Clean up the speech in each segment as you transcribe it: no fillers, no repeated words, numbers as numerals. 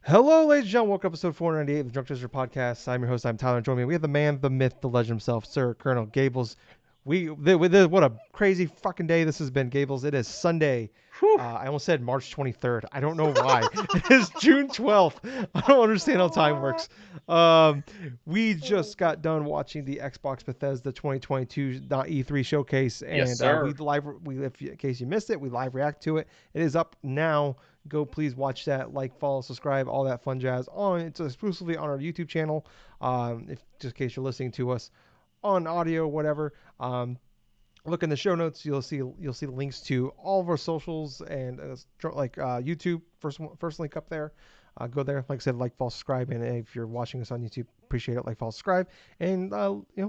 Hello, ladies and gentlemen. Welcome to episode 498 of the DrunkNerds podcast. I'm your host. I'm Tyler. Joining me, we have the man, the myth, the legend himself, Sir Colonel Gables. What a crazy fucking day this has been, Gables. It is Sunday. Whew. I almost said March 23rd. I don't know why. It is June 12th. I don't understand how time works. Um, we just got done watching the Xbox Bethesda 2022 E3 showcase, Yes, and sir. in case you missed it, we live react to it. It is up now. Go please watch that, like, follow, subscribe, all that fun jazz. It's exclusively on our YouTube channel. If just in case you're listening to us on audio, whatever. Look in the show notes. You'll see the links to all of our socials and YouTube. First link up there. Go there. Like I said, like, follow, subscribe, and if you're watching us on YouTube, appreciate it. Like, follow, subscribe, and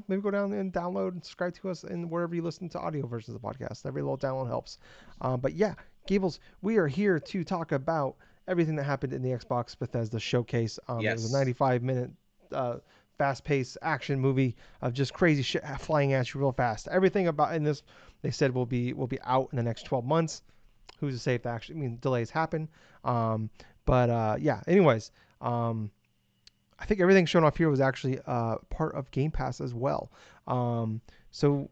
maybe go down and download and subscribe to us in wherever you listen to audio versions of the podcast. Every little download helps. But yeah, Gables, we are here to talk about everything that happened in the Xbox Bethesda showcase. It was a Yes. 95-minute fast-paced action movie of just crazy shit flying at you real fast. Everything about in this, they said, will be out in the next 12 months. Who's to say if actually, delays happen. Yeah. Anyways, I think everything shown off here was actually part of Game Pass as well. So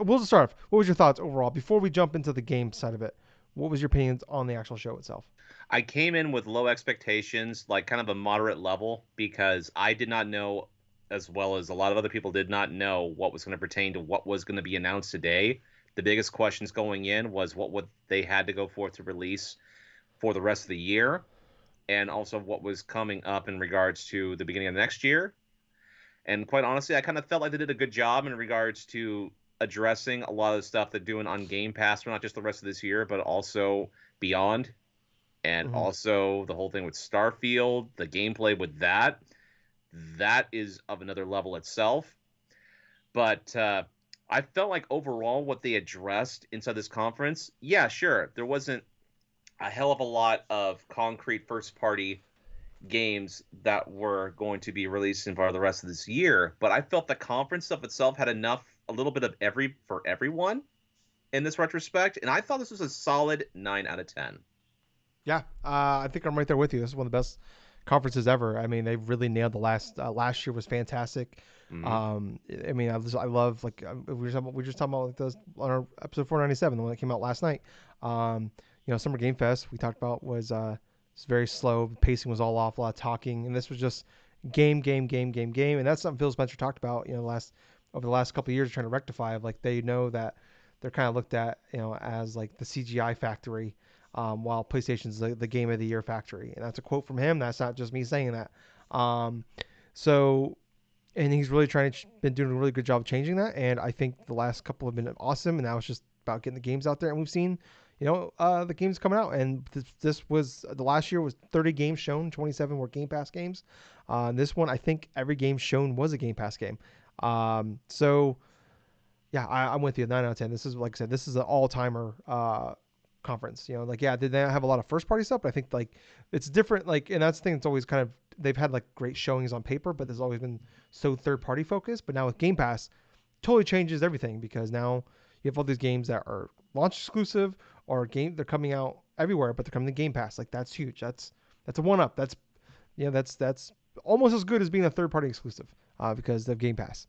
we'll just start off. What was your thoughts overall before we jump into the game side of it? What was your opinions on the actual show itself? I came in with low expectations, like kind of a moderate level, because I did not know, as well as a lot of other people did not know, what was going to pertain to what was going to be announced today. The biggest questions going in was what would they had to go forth to release for the rest of the year, and also what was coming up in regards to the beginning of next year. And quite honestly, I kind of felt like they did a good job in regards to addressing a lot of the stuff they're doing on Game Pass for not just the rest of this year, but also beyond. And Mm-hmm. also the whole thing with Starfield, the gameplay with that is of another level itself. But I felt like overall what they addressed inside this conference, yeah, sure, there wasn't a hell of a lot of concrete first party games that were going to be released for the rest of this year, but I felt the conference stuff itself had enough, a little bit of every for everyone in this retrospect, and I thought this was a solid 9 out of 10. Yeah, I think I'm right there with you. This is one of the best conferences ever. I mean, they really nailed the last year was fantastic. Mm-hmm. I love, like, we were just talking about, like, those on our episode 497, the one that came out last night. Summer Game Fest we talked about was very slow. The pacing was all off, a lot of talking, and this was just game, and that's something Phil Spencer talked about. Over the last couple of years, trying to rectify. Of, like, they know that they're kind of looked at, as like the CGI factory, while PlayStation's the Game of the Year factory. And that's a quote from him. That's not just me saying that. Um, so, and he's really been doing a really good job of changing that. And I think the last couple have been awesome. And now it's just about getting the games out there. And we've seen, the games coming out. And this was the last year was 30 games shown, 27 were Game Pass games. This one, I think every game shown was a Game Pass game. So yeah, I'm with you. 9 out of 10. This is, like I said, this is an all timer conference. Like, yeah, they have a lot of first party stuff, but I think, like, it's different. Like, and that's the thing. It's always kind of, they've had, like, great showings on paper, but there's always been so third party focused. But now with Game Pass, totally changes everything, because now you have all these games that are launch exclusive, or they're coming out everywhere, but they're coming to Game Pass. Like, that's huge. That's a one up. That's almost as good as being a third party exclusive, because of Game Pass.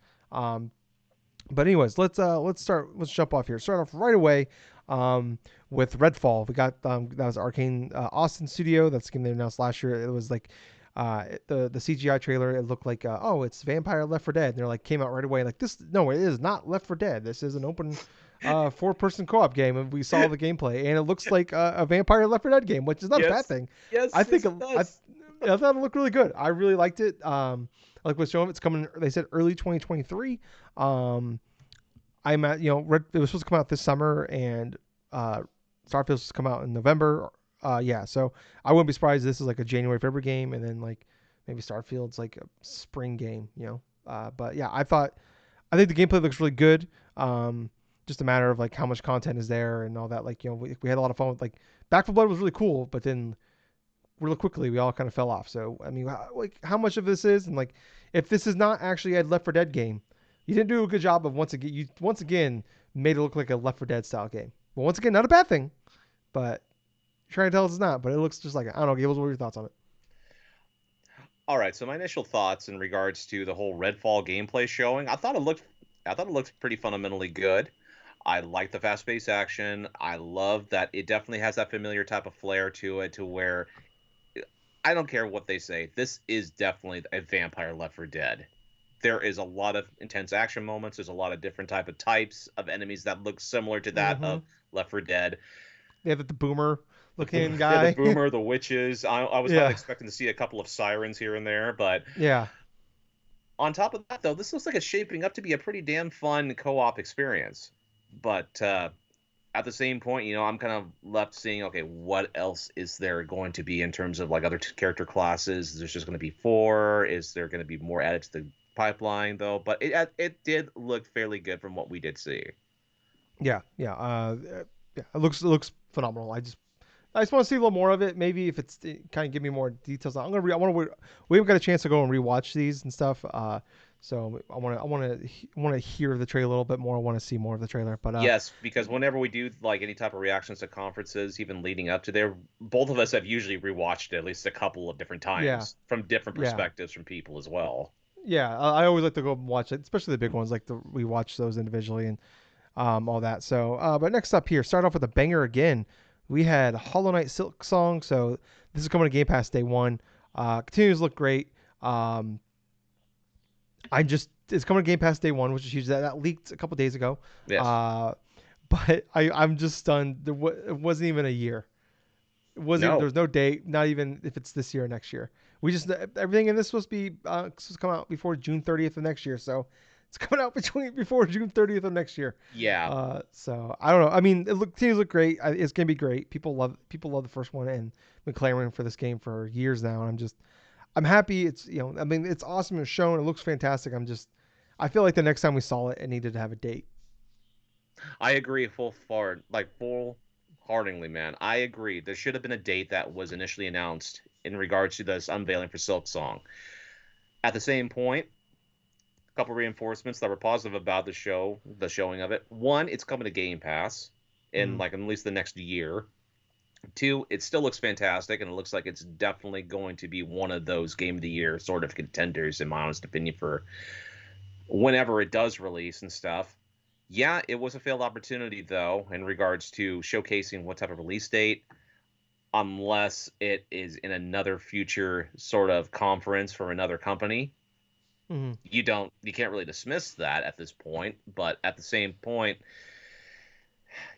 But anyways, let's jump off here. Start off right away, with Redfall. We got, that was Arcane, Austin Studio. That's the game they announced last year. It was like, the CGI trailer. It looked like, oh, it's Vampire Left 4 Dead. And they're like, came out right away like, this. No, it is not Left 4 Dead. This is an open, 4-person co-op game, and we saw the gameplay, and it looks like a Vampire Left 4 Dead game, which is not a bad Yes, thing. yes, I think yes, it does. I thought it looked really good. I really liked it. Like what's showing, it's coming. They said early 2023. Um, I'm at, it was supposed to come out this summer, and Starfield's supposed to come out in November. Yeah, so I wouldn't be surprised if this is like a January, February game, and then, like, maybe Starfield's like a spring game. But yeah, I think the gameplay looks really good. Just a matter of, like, how much content is there and all that. Like, we had a lot of fun with, like, Back 4 Blood was really cool, but then really quickly we all kind of fell off. So I mean, like, how much of this is, and, like, if this is not actually a Left 4 Dead game, you didn't do a good job of, once again made it look like a Left 4 Dead style game. Well, once again, not a bad thing, but trying to tell us it's not, but it looks just like it. I don't know, Gables, what are your thoughts on it? All right, so my initial thoughts in regards to the whole Redfall gameplay showing, I thought it looked pretty fundamentally good. I like the fast-paced action. I love that it definitely has that familiar type of flair to it, to where I don't care what they say. This is definitely a vampire Left 4 Dead. There is a lot of intense action moments. There's a lot of different type of types of enemies that look similar to that Mm-hmm. of Left 4 Dead. Yeah, the boomer looking Yeah, the guy. boomer, the witches. I was kind of Yeah. expecting to see a couple of sirens here and there, but Yeah. on top of that, though, this looks like it's shaping up to be a pretty damn fun co-op experience. But at the same point, I'm kind of left seeing, okay, what else is there going to be in terms of like other character classes? There's just going to be four. Is there going to be more added to the pipeline, though? But it did look fairly good from what we did see. Yeah. Yeah. Yeah. It looks phenomenal. I just want to see a little more of it. Maybe if it's kind of give me more details. I want to. We haven't got a chance to go and rewatch these and stuff. So I want to hear the trailer a little bit more. I want to see more of the trailer. But Yes, because whenever we do like any type of reactions to conferences, even leading up to there, both of us have usually rewatched it at least a couple of different yeah, times from different yeah, perspectives from people as well. yeah. I always like to go and watch it, especially the big ones. Like we watch those individually and all that. So, but next up here, start off with a banger again. We had Hollow Knight Silk Song. So this is coming to Game Pass day one. Continues to look great. Um, it's coming to Game Pass day one, which is huge. That leaked a couple days ago. Yes. Uh, but I'm just stunned. It wasn't even a year. It wasn't even. No. There's no date. Not even if it's this year or next year. We just everything in this supposed to be supposed to come out before June 30th of next year. So it's coming out before June 30th of next year. Yeah. So I don't know. I mean, teams look great. It's gonna be great. People love the first one and been clamoring for this game for years now. And I'm happy. I mean, it's awesome. It's shown. It looks fantastic. I feel like the next time we saw it, it needed to have a date. I agree full-heartedly, man. I agree. There should have been a date that was initially announced in regards to this unveiling for Silk Song. At the same point, a couple reinforcements that were positive about the showing of it. One, it's coming to Game Pass in Mm, like at least the next year. Two, it still looks fantastic, and it looks like it's definitely going to be one of those Game of the Year sort of contenders, in my honest opinion, for whenever it does release and stuff. Yeah, it was a failed opportunity, though, in regards to showcasing what type of release date, unless it is in another future sort of conference for another company. mm, You can't really dismiss that at this point, but at the same point,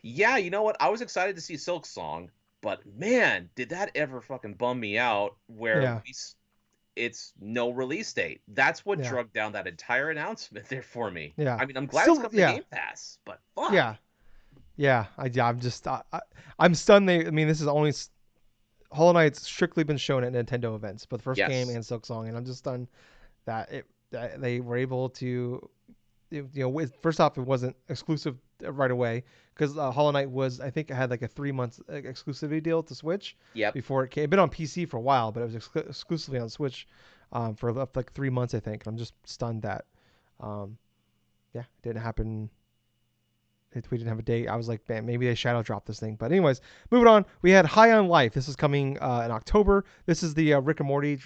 yeah, you know what? I was excited to see Silk Song, but man, did that ever fucking bum me out where yeah, it's no release date. That's what yeah, drug down that entire announcement there for me. yeah. I mean, I'm glad it's Still, coming to yeah, Game Pass, but fuck. yeah, yeah. I'm stunned. I mean, this is only Hollow Knight's strictly been shown at Nintendo events, but the first game Yes. and Silk Song, and I'm just stunned that they were able to. First off, it wasn't exclusive right away because Hollow Knight was, I think, it had like a 3 month exclusivity deal to Switch Yep. before it came. It'd been on PC for a while, but it was exclusively on Switch for like 3 months, I think. I'm just stunned that, um, yeah, it didn't happen. We didn't have a date. I was like, man, maybe they shadow dropped this thing. But anyways, moving on. We had High on Life. This is coming in October. This is the Rick and Morty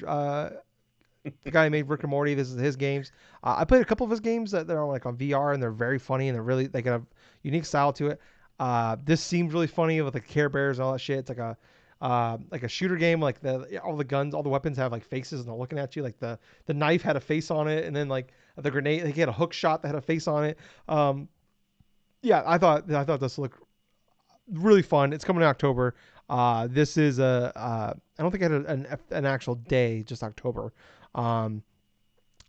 the guy who made Rick and Morty. This is his games. I played a couple of his games that they're like on VR and they're very funny and they got a unique style to it. This seems really funny with like Care Bears and all that shit. It's like a shooter game. Like all the guns, all the weapons have like faces and they're looking at you. Like the knife had a face on it, and then like the grenade, like, he had a hook shot that had a face on it. Yeah, I thought this looked really fun. It's coming in October. This is I don't think I had an actual day, just October. Um,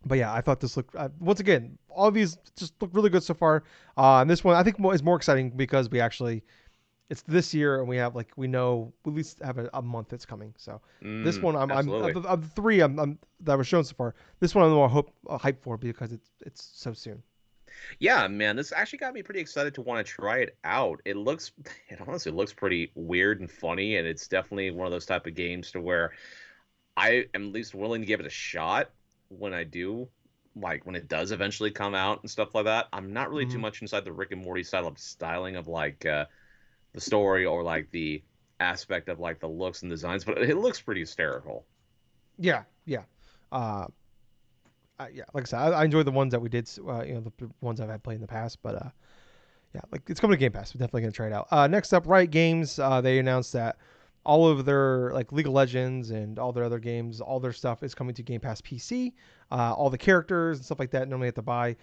but yeah, I thought this looked once again. All of these just look really good so far. And this one I think is more exciting because it's this year and we know we at least have a month that's coming. So this one I'm Absolutely. of the three that was shown so far. This one I'm more hyped for because it's so soon. Yeah, man, this actually got me pretty excited to want to try it out. It honestly looks pretty weird and funny, and it's definitely one of those type of games to where I am at least willing to give it a shot when I do, like when it does eventually come out and stuff like that. I'm not really too Mm-hmm. much inside the Rick and Morty style of styling of like the story or like the aspect of like the looks and designs, but it looks pretty hysterical. Yeah, yeah. Uh, yeah, like I said, I enjoy the ones that we did, the ones I've had played in the past, but yeah, like it's coming to Game Pass. We're definitely gonna try it out. Next up, Riot Games. They announced that all of their like League of Legends and all their other games, all their stuff is coming to Game Pass PC. All the characters and stuff like that normally have to buy.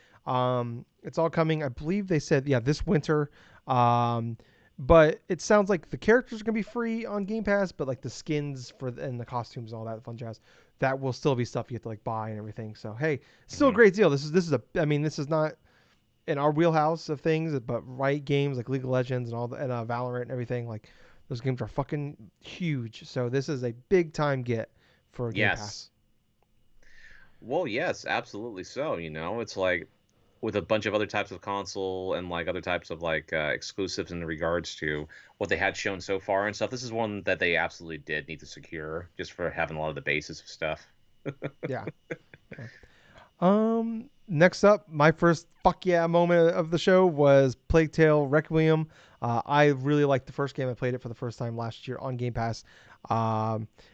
It's all coming. I believe they said this winter. Um, but it sounds like the characters are gonna be free on Game Pass, but like the skins and the costumes and all that fun jazz, that will still be stuff you have to like buy and everything. So hey, still a Hmm. great deal. This is a. I mean, this is not in our wheelhouse of things, but Riot Games like League of Legends and Valorant and everything, like those games are fucking huge. So this is a big time get for Game Yes. Pass. Well, yes, absolutely so. It's like with a bunch of other types of console and like other types of like exclusives in regards to what they had shown so far and stuff. This is one that they absolutely did need to secure just for having a lot of the basis of stuff. Yeah. Yeah. Next up, my first fuck yeah moment of the show was Plaguetale Requiem. I really liked the first game. I played it for the first time last year on Game Pass.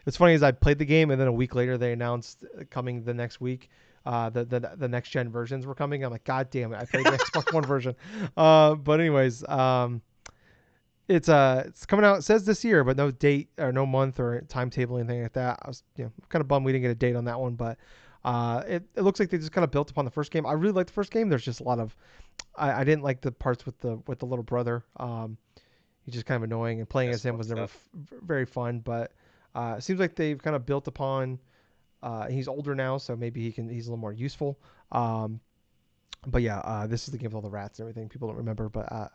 It's funny as I played the game and then a week later they announced coming the next week. The next gen versions were coming. I'm like, God damn it! I played the Xbox One version. But anyways, it's coming out. It says this year, but no date or no month or timetable or anything like that. I was kind of bummed we didn't get a date on that one, but it looks like they just kind of built upon the first game. I really liked the first game. There's just a lot of I didn't like the parts with the little brother. He's just kind of annoying, and playing Yeah, as him smoke was never stuff. very fun. But it seems like they've kind of built upon. He's older now, so maybe he's a little more useful. But yeah, this is the game with all the rats and everything. People don't remember, but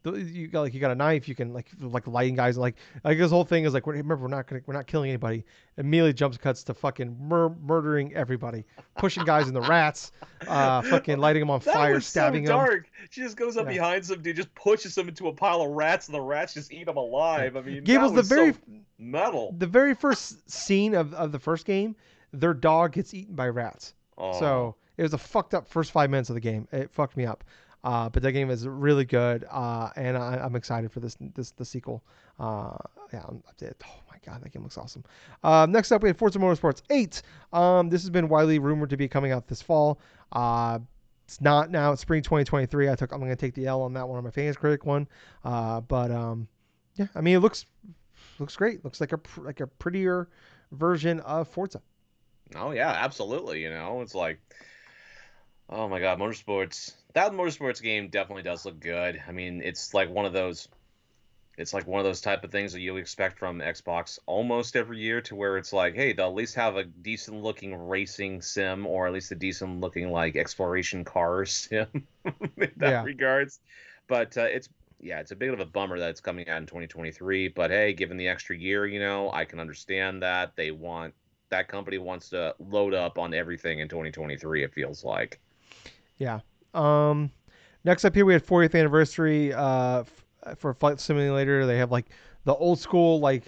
you got a knife. You can like lighting guys. Like his whole thing is like, remember, we're not killing anybody. Immediately jumps cuts to fucking murdering everybody, pushing guys in the rats, fucking lighting them on That fire, was so stabbing them. dark. She just goes up Yeah, behind some dude, just pushes him into a pile of rats, and the rats just eat him yeah. alive. I mean, that Gables, was so metal. the very first scene of the first game, their dog gets eaten by rats. Oh, So it was a fucked up first 5 minutes of the game. It fucked me up. But that game is really good, and I'm excited for the sequel. Uh, yeah, oh my god, that game looks awesome. Next up, we have Forza Motorsports 8. This has been widely rumored to be coming out this fall. It's not now. It's spring 2023. I'm going to take the L on that one on my fans critic one. But yeah, I mean, it looks great. Looks like a prettier version of Forza. oh yeah, absolutely. It's like, oh my God, motorsports. That motorsports game definitely does look good. I mean, it's like one of those. It's like one of those type of things that you expect from Xbox almost every year, to where it's like, hey, they'll at least have a decent looking racing sim, or at least a decent looking like exploration car sim in that Yeah, regards. But it's a bit of a bummer that it's coming out in 2023. But hey, given the extra year, I can understand that that company wants to load up on everything in 2023. It feels like. yeah. Um, Next up here, we had 40th anniversary for Flight Simulator. They have like the old school like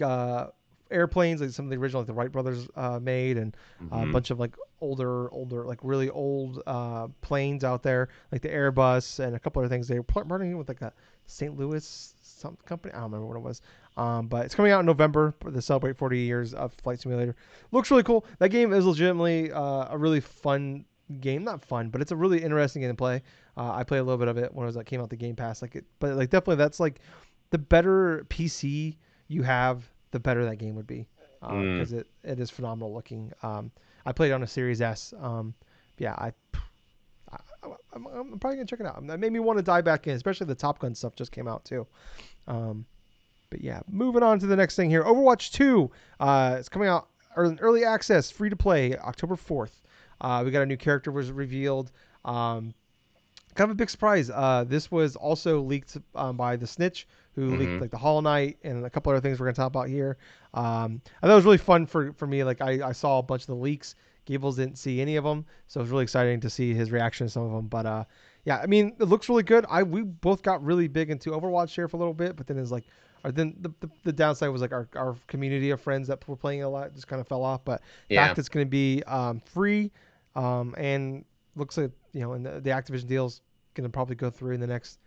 airplanes, like some of the original like the Wright brothers made, and a Hmm. bunch of like older like really old planes out there, like the Airbus and a couple other things. They were partnering with like a St. Louis some company. I don't remember what it was. But it's coming out in November to celebrate 40 years of Flight Simulator. Looks really cool. That game is legitimately a really fun game. Not fun, but it's a really interesting game to play. I played a little bit of it when it was like came out the Game Pass, but like definitely that's like the better PC you have, the better that game would be, Mm. because it is phenomenal looking. I played it on a Series S. Yeah, I'm probably gonna check it out. That made me want to dive back in, especially the Top Gun stuff just came out too. Um, but yeah, moving on to the next thing here. Overwatch 2. It's coming out early access, free to play, October 4th. We got a new character was revealed. Um, Kind of a big surprise. This was also leaked by the Snitch, who leaked Hmm. like the Hollow Knight and a couple other things we're gonna talk about here. I thought it was really fun for me. Like I saw a bunch of the leaks. Gables didn't see any of them, so it was really exciting to see his reaction to some of them. But yeah, I mean, it looks really good. We both got really big into Overwatch here for a little bit, but then it's like, or then the downside was like our community of friends that were playing a lot just kind of fell off. But Yeah. fact it's going to be free, and looks like and the Activision deals going to probably go through in the next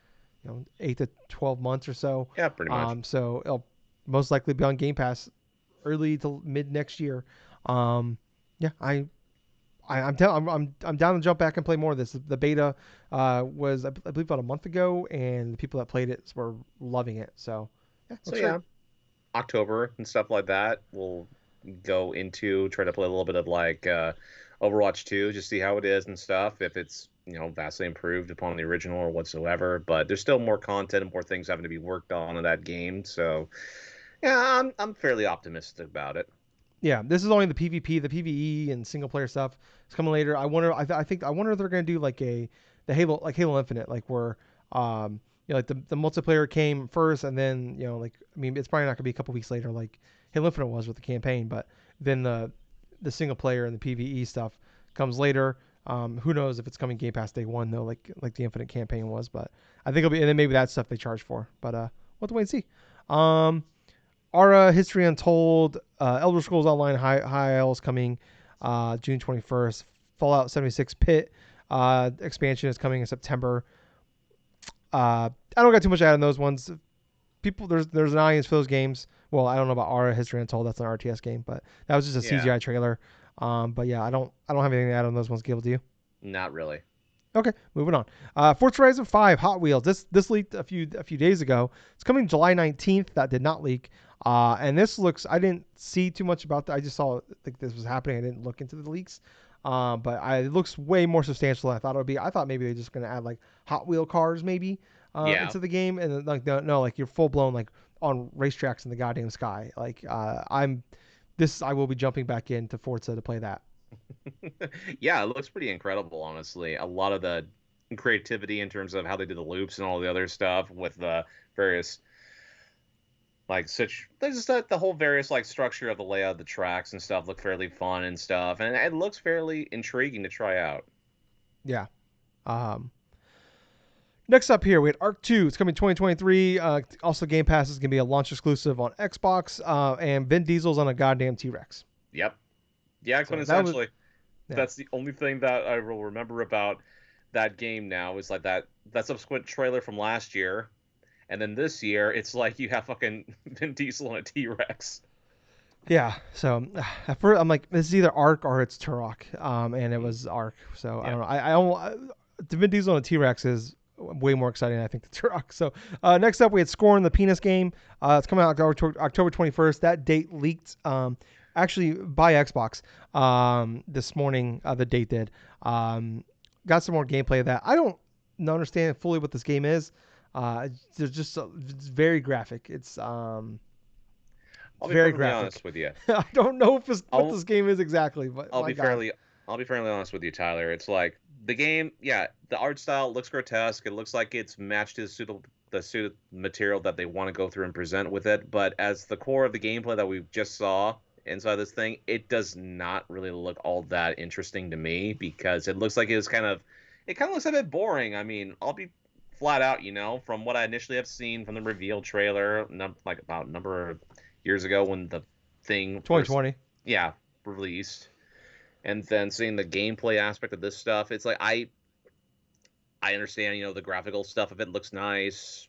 8 to 12 months or so. Yeah, pretty much. So it'll most likely be on Game Pass early to mid next year. Um, yeah, I'm down to jump back and play more of this. The beta was I believe about a month ago, and the people that played it were loving it. So yeah, So looks great. yeah, October and stuff like that. We'll go into try to play a little bit of like Overwatch 2, just see how it is and stuff. If it's vastly improved upon the original or whatsoever, but there's still more content and more things having to be worked on in that game. So yeah, I'm fairly optimistic about it. Yeah, this is only the PvP, the PvE, and single player stuff. It's coming later. I wonder. I wonder if they're gonna do like the Halo Infinite, like where like the multiplayer came first, and then like I mean it's probably not gonna be a couple weeks later, like Halo Infinite was with the campaign, but then the single player and the PvE stuff comes later. Who knows if it's coming Game Pass day one though, like the Infinite campaign was, but I think it'll be, and then maybe that's stuff they charge for. But we'll have to wait and see. Um, Ara History Untold, Elder Scrolls Online High Isles coming June 21st. Fallout 76 Pit expansion is coming in September. I don't got too much to add on those ones. People, there's an audience for those games. Well, I don't know about Ara History Untold. That's an RTS game, but that was just a Yeah, CGI trailer. But yeah, I don't have anything to add on those ones. Gable, do you? not really. Okay, moving on. Forza Horizon 5 Hot Wheels. This leaked a few days ago. It's coming July 19th. That did not leak. And this looks. I didn't see too much about that. I just saw like this was happening. I didn't look into the leaks. But it looks way more substantial than I thought it would be. I thought maybe they're just gonna add like Hot Wheel cars maybe Yeah. into the game, and then, like no, like you're full blown like on racetracks in the goddamn sky. Like I will be jumping back into Forza to play that. Yeah, it looks pretty incredible, honestly. A lot of the creativity in terms of how they did the loops and all the other stuff with the various like such there's just the whole various like structure of the layout of the tracks and stuff look fairly fun and stuff, and it looks fairly intriguing to try out. Yeah. Um, Next up here, we had Arc 2. It's coming 2023. Also, Game Pass is going to be a launch exclusive on Xbox. And Vin Diesel's on a goddamn T Rex. Yep. Yeah, So that was, quintessentially. yeah. That's the only thing that I will remember about that game now is like that subsequent trailer from last year, and then this year it's like you have fucking Vin Diesel and a T-Rex. Yeah. So at first, I'm like, this is either Arc or it's Turok. And it Mm. was Arc. So I Yeah. don't know. The Vin Diesel and a T Rex is way more exciting, I think, than Turok. So next up, we had Scorn, the penis game. It's coming out October 21st. That date leaked. Actually, by Xbox this morning. The date did. Got some more gameplay of that. I don't understand fully what this game is. It's just it's very graphic. It's I'll be very perfectly graphic. honest with you. I don't know if what I'll this game is exactly, but I'll my be God. fairly I'll be fairly honest with you, Tyler. It's like the game, yeah, the art style looks grotesque. It looks like it's matched to the suited material that they want to go through and present with it. But as the core of the gameplay that we just saw inside this thing, it does not really look all that interesting to me because it looks like it kind of looks a bit boring. I mean, I'll be flat out, from what I initially have seen from the reveal trailer, like about a number of years ago when the thing first, 2020. yeah, released, and then seeing the gameplay aspect of this stuff, it's like I understand, the graphical stuff of it looks nice,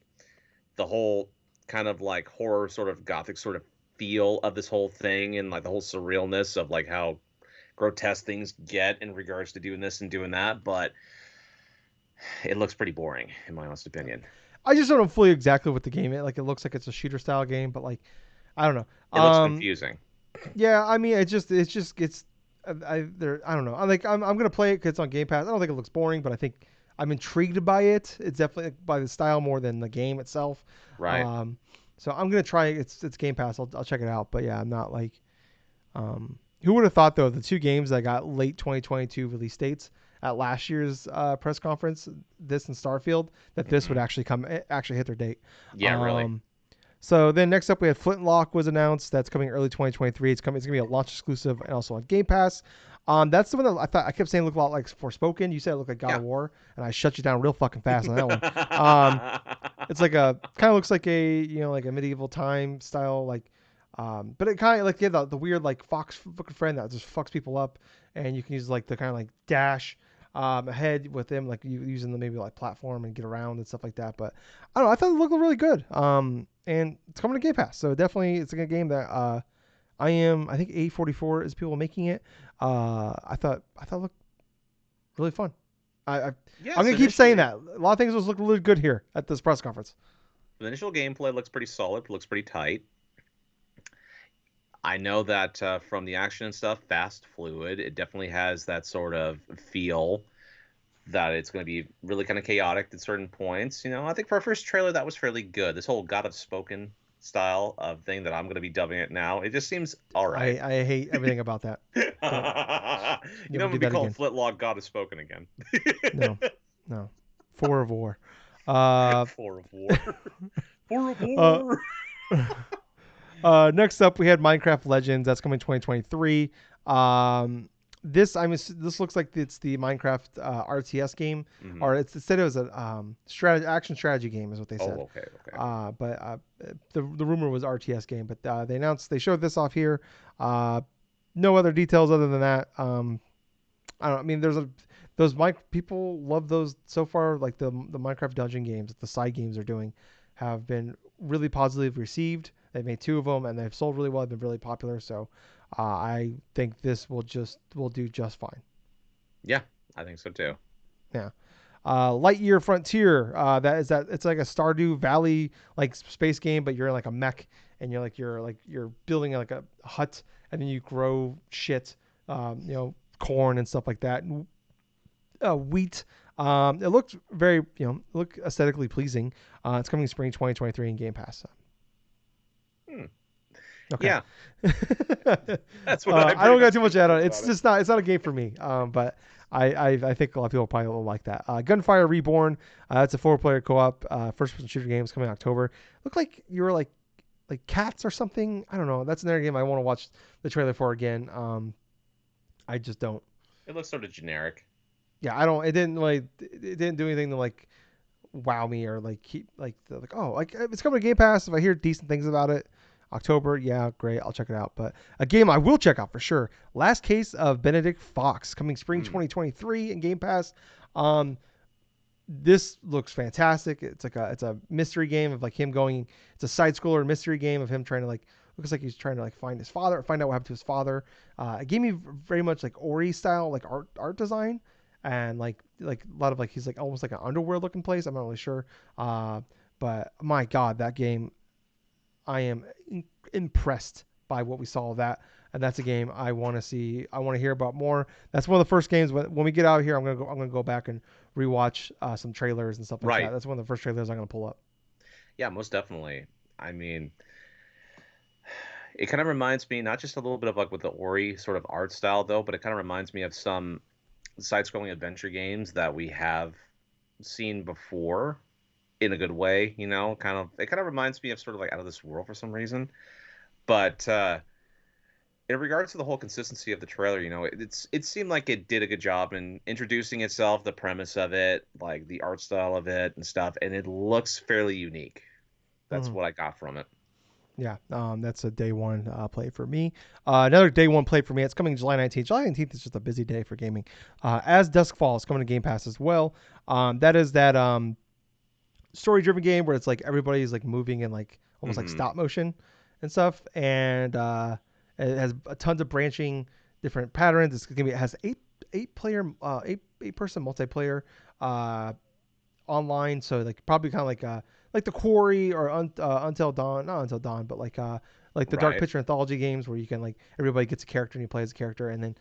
the whole kind of like horror sort of gothic sort of feel of this whole thing, and like the whole surrealness of like how grotesque things get in regards to doing this and doing that, but it looks pretty boring in my honest opinion. I just don't know fully exactly what the game is. Like, it looks like it's a shooter style game, but like, I don't know. It looks confusing. Yeah, I mean, it's I don't know. I'm gonna play it because it's on Game Pass. I don't think it looks boring, but I think I'm intrigued by it. It's definitely by the style more than the game itself. Right. Um, so I'm gonna try it. It's Game Pass. I'll check it out. But yeah, I'm not like who would have thought though the two games that got late 2022 release dates at last year's press conference, this and Starfield, that this would Hmm. actually hit their date. Yeah, really. Um, so then next up we had Flintlock was announced. That's coming early 2023. It's coming. It's gonna be a launch exclusive and also on Game Pass. That's the one that I kept saying looked a lot like Forspoken. You said it looked like God Yeah. of War, and I shut you down real fucking fast on that one. It's like a kind of looks like a like a medieval time style like, but it kind of like the weird like fox fucking friend that just fucks people up, and you can use like the kind of like dash. ahead with them, like using the maybe like platform and get around and stuff like that. But I don't know. I thought it looked really good. And it's coming to Game Pass, so definitely it's a game that I think A44 is people making it. I thought it looked really fun. I'm Yes, gonna keep saying initially that. A lot of things was looking really good here at this press conference. the initial gameplay looks pretty solid, looks pretty tight. I know that from the action and stuff, fast, fluid. It definitely has that sort of feel that it's going to be really kind of chaotic at certain points. I think for our first trailer, that was fairly good. This whole God of Spoken style of thing that I'm going to be dubbing it now, it just seems all right. I hate everything about that. Don't I'm never going to do be that called again. Flintlock God of Spoken again. No, no. Four of War. Uh, For of War. For of uh, War. Next up, we had Minecraft Legends. That's coming 2023. Um, this looks like it's the Minecraft RTS game, Hmm. or it said it was a action strategy game, is what they said. Oh, okay, okay. But the rumor was RTS game, but they showed this off here. No other details other than that. I don't. I mean, those people love those so far. Like the Minecraft dungeon games, the side games they're doing, have been really positively received. They've made two of them and they've sold really well. They've been really popular. So I think this will do just fine. Yeah, I think so too. Yeah. Lightyear Frontier. That it's like a Stardew Valley like space game, but you're in like a mech and you're building like a hut and then you grow shit, corn and stuff like that. And wheat. It looked very, look aesthetically pleasing. It's coming spring 2023 in Game Pass. Hmm. Okay. Yeah, that's what I I pretty don't got much too can much to add say on it. about It's it. just not. It's not a game for me. But I think a lot of people probably will like that. Gunfire Reborn. It's a 4-player co-op first-person shooter game. It's coming in October. Looked like you were like cats or something. I don't know. That's another game I want to watch the trailer for again. I just don't. It looks sort of generic. Yeah, I don't. It didn't do anything to like wow me or like keep like oh like it's coming to Game Pass. If I hear decent things about it, October, yeah, great, I'll check it out. But a game I will check out for sure. Last Case of Benedict Fox coming spring Hmm. 2023 in Game Pass. Um, this looks fantastic. It's a mystery game of like him going. It's a side scroller mystery game of him trying to like looks like he's trying to like find his father, find out what happened to his father. It gave me very much like Ori style like art design, and like a lot of like he's like almost like an underworld looking place. I'm not really sure, uh, but my God, that game I am impressed by what we saw of that. And that's a game I want to see. I want to hear about more. That's one of the first games when we get out of here. I'm gonna go back and rewatch some trailers and stuff like that. Right. That's one of the first trailers I'm gonna pull up. Yeah, most definitely. I mean, it kind of reminds me not just a little bit of like with the Ori sort of art style though, but it kind of reminds me of some side-scrolling adventure games that we have seen before in a good way, it kind of reminds me of sort of like Out of This World for some reason. But in regards to the whole consistency of the trailer, it seemed like it did a good job in introducing itself, the premise of it, like the art style of it and stuff, and it looks fairly unique. That's Mm-hmm. what I got from it. Yeah, that's a day one play for me. Another day one play for me. It's coming July 19th. July 19th is just a busy day for gaming. As Dusk Falls coming to Game Pass as well. That is that story driven game where it's like everybody's like moving in like almost like Hmm. stop motion and stuff, and it has tons of branching different patterns. It has eight player eight person multiplayer uh, online, so like probably kind of like the Quarry or Until Dawn, not Until Dawn, but like the Dark Right. Picture anthology games where you can like everybody gets a character and you play as a character, and then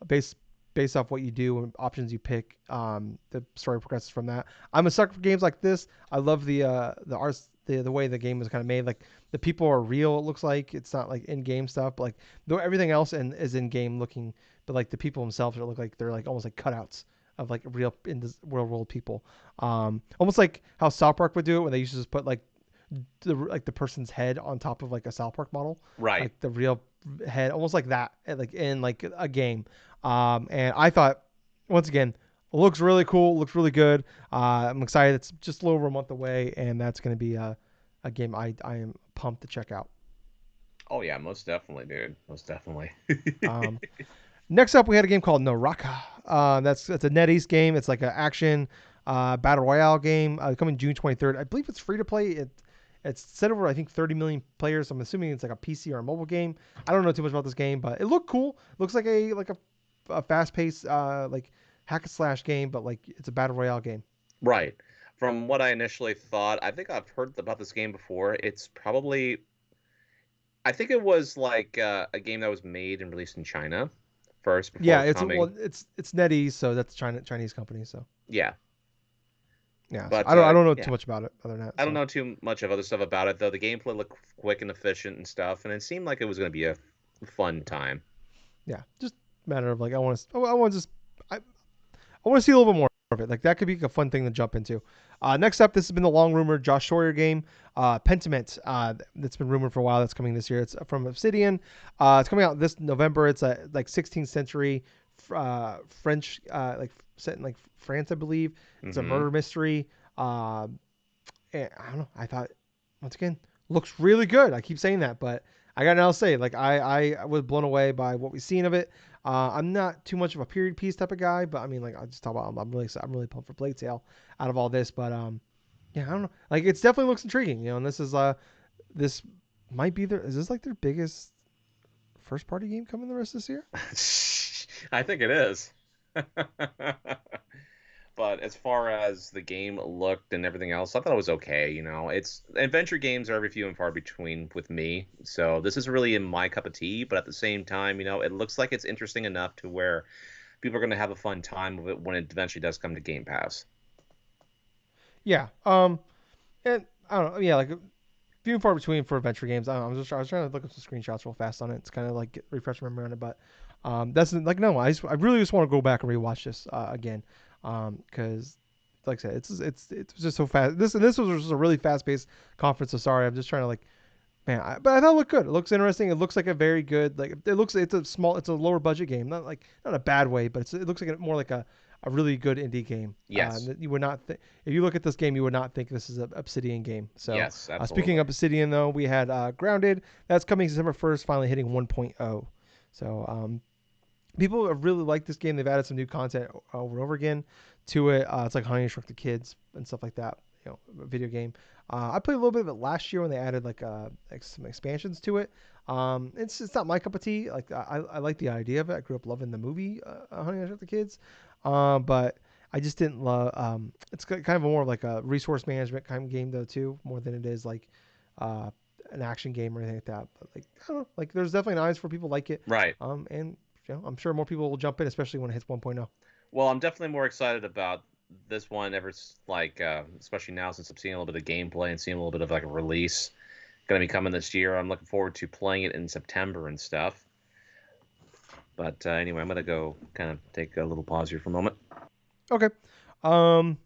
based based off what you do and options you pick, the story progresses from that. I'm a sucker for games like this. I love the arts, the way the game is kind of made. Like the people are real. It looks like it's not like in game stuff, but like though everything else is in game looking, but like the people themselves look like they're like almost like cutouts of like real in this real world people. Almost like how South Park would do it when they used to just put like the person's head on top of like a South Park model, Right. like the real head, almost like that, like in like a game. And I thought, once again, looks really cool, looks really good. I'm excited. It's just a little over a month away, and that's going to be a game I am pumped to check out. Oh yeah, most definitely, dude. Most definitely. Um, Next up, we had a game called Noraka. That's a NetEase game. It's like an action battle royale game coming June 23rd. I believe it's free to play. It's set over I think 30 million players. So I'm assuming it's like a PC or a mobile game. I don't know too much about this game, but it looked cool. Looks like a fast paced like hack and slash game, but like it's a battle royale game. Right. From what I initially thought, I think I've heard about this game before. It's probably, I think it was like a game that was made and released in China first before Yeah, coming. it's NetEase, so that's Chinese company. So Yeah. yeah, so But I don't know too yeah, much about it other than that. I don't So know too much of other stuff about it though. The gameplay looked quick and efficient and stuff, and it seemed like it was going to be a fun time. yeah, just matter of like I want to just I want to see a little bit more of it. Like that could be a fun thing to jump into. Next up, this has been the long rumored Josh Sawyer game, Pentiment. That's been rumored for a while. That's coming this year. It's from Obsidian. It's coming out this November. It's a like 16th century French, like set in like France, I believe. It's a Mm-hmm. murder mystery. And I don't know. I thought once again looks really good. I keep saying that, but I got to say, like I was blown away by what we've seen of it. I'm not too much of a period piece type of guy, but I mean, like I just talk about, I'm really pumped for Plaguetale out of all this. But yeah, I don't know. Like it's definitely looks intriguing, you know. And this might be is this like their biggest first party game coming the rest of this year? I think it is. But as far as the game looked and everything else, I thought it was okay. You know, it's adventure games are every few and far between with me, so this is really in my cup of tea. But at the same time, you know, it looks like it's interesting enough to where people are going to have a fun time with it when it eventually does come to Game Pass. Yeah. And I don't know. Yeah, like few and far between for adventure games. I don't know, I was trying to look up some screenshots real fast on it. It's kind of like refresh my memory on it, but that's like no. I really just want to go back and rewatch this again, because like I said, it's just so fast. This was just a really fast paced conference. So sorry, I'm just trying to like man, but I thought it looked good. It looks interesting. It looks like a very good like it's a lower budget game, not a bad way, but it looks like more like a really good indie game. Yes, You would not if you look at this game, you would not think this is an Obsidian game. So yes, speaking of absolutely. Obsidian, though, we had Grounded. That's coming December 1st, finally hitting 1.0. So people have really liked this game. They've added some new content over and over again to it. It's like Honey I Shrunk the Kids and stuff like that. You know, a video game. I played a little bit of it last year when they added like some expansions to it. It's not my cup of tea. Like I like the idea of it. I grew up loving the movie Honey I Shrunk the Kids, but I just didn't love. It's kind of more like a resource management kind of game though too, more than it is like uh, an action game or anything like that. But like I don't know, like there's definitely an audience for people like it. Right. And you know, I'm sure more people will jump in, especially when it hits 1.0. Well, I'm definitely more excited about this one like especially now since I'm seeing a little bit of gameplay and seeing a little bit of like a release going to be coming this year. I'm looking forward to playing it in September and stuff. But anyway, I'm going to go kind of take a little pause here for a moment. Okay. Um,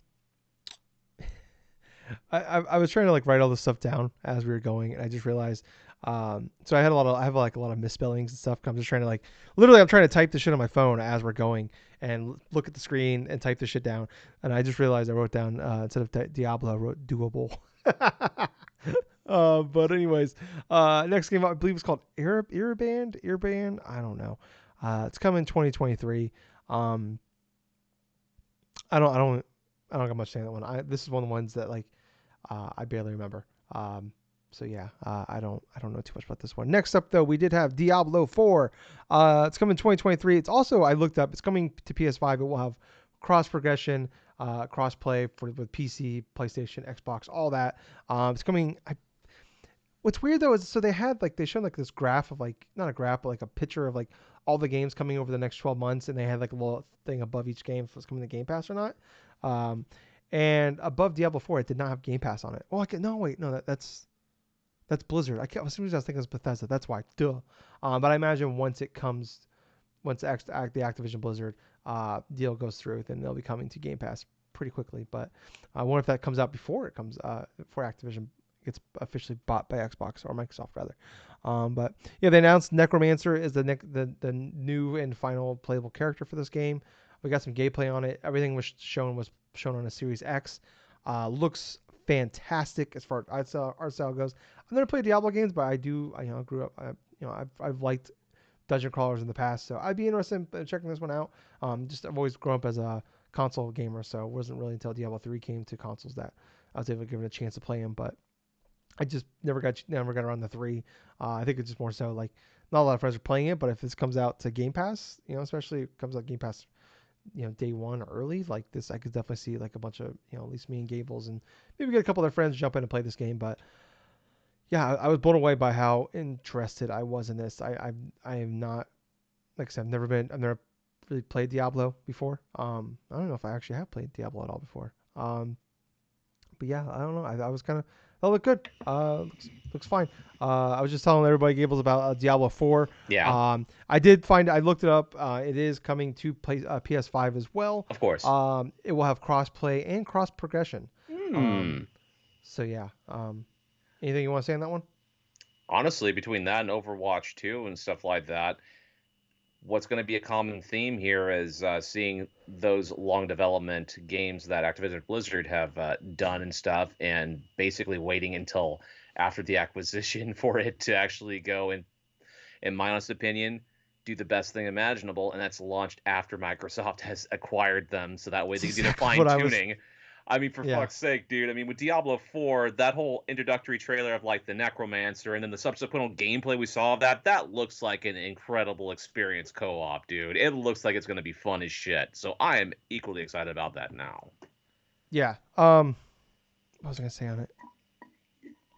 I was trying to like write all this stuff down as we were going, and I just realized. So I have like a lot of misspellings and stuff. I'm just trying to like literally I'm trying to type the shit on my phone as we're going and look at the screen and type the shit down. And I just realized I wrote down instead of Diablo, I wrote doable. But anyways, next game I believe it's called Earband. I don't know. It's coming 2023. Um, I don't I don't I don't got much saying that one. This is one of the ones that like I barely remember. So yeah, I don't know too much about this one. Next up though, we did have Diablo 4. It's coming 2023. It's also I looked up. It's coming to PS5. It will have cross progression, cross play for with PC, PlayStation, Xbox, all that. It's coming. What's weird though is so they showed like this graph of like not a graph but like a picture of like all the games coming over the next 12 months, and they had like a little thing above each game if it's coming to Game Pass or not. Um, and above Diablo 4, it did not have Game Pass on it. Well, no, wait, no, that's Blizzard. As soon as I was thinking it was Bethesda, that's why. Duh. But I imagine once the Activision Blizzard deal goes through, then they'll be coming to Game Pass pretty quickly. But I wonder if that comes out before Activision gets officially bought by Xbox or Microsoft rather. But yeah, they announced Necromancer is the new and final playable character for this game. We got some gameplay on it. Everything was shown on a Series X. Looks fantastic as far as art style goes. I've never played Diablo games, but I do. I grew up. I've liked dungeon crawlers in the past. So I'd be interested in checking this one out. Just I've always grown up as a console gamer, so it wasn't really until Diablo 3 came to consoles that I was able to give it a chance to play them. But I just never got around the 3. I think it's just more so like not a lot of friends are playing it, but if this comes out to Game Pass, especially if it comes out Game Pass, day one or early like this, I could definitely see like a bunch of at least me and Gables and maybe get a couple of their friends jump in and play this game. But yeah, I was blown away by how interested I was in this. I am not, like I said, I've never really played Diablo before. I don't know if I actually have played Diablo at all before. But yeah, I don't know. I was kind of that looked good. Looks fine. I was just telling everybody Gables about Diablo 4. Yeah, I looked it up. It is coming to PS5 as well. of course. It will have cross play and cross progression. Hmm. So yeah. Anything you want to say on that one? Honestly, between that and Overwatch 2 and stuff like that, what's going to be a common theme here is seeing those long development games that Activision Blizzard have done and stuff, and basically waiting until after the acquisition for it to actually go and, in my honest opinion, do the best thing imaginable, and that's launched after Microsoft has acquired them, so that way That's they can do their exactly fine what I was. tuning. I mean, for Yeah. fuck's sake, dude. I mean, with Diablo 4, that whole introductory trailer of like the Necromancer and then the subsequent gameplay we saw of that looks like an incredible experience co-op, dude. It looks like it's going to be fun as shit. So I am equally excited about that now. Yeah. What was I gonna say on it?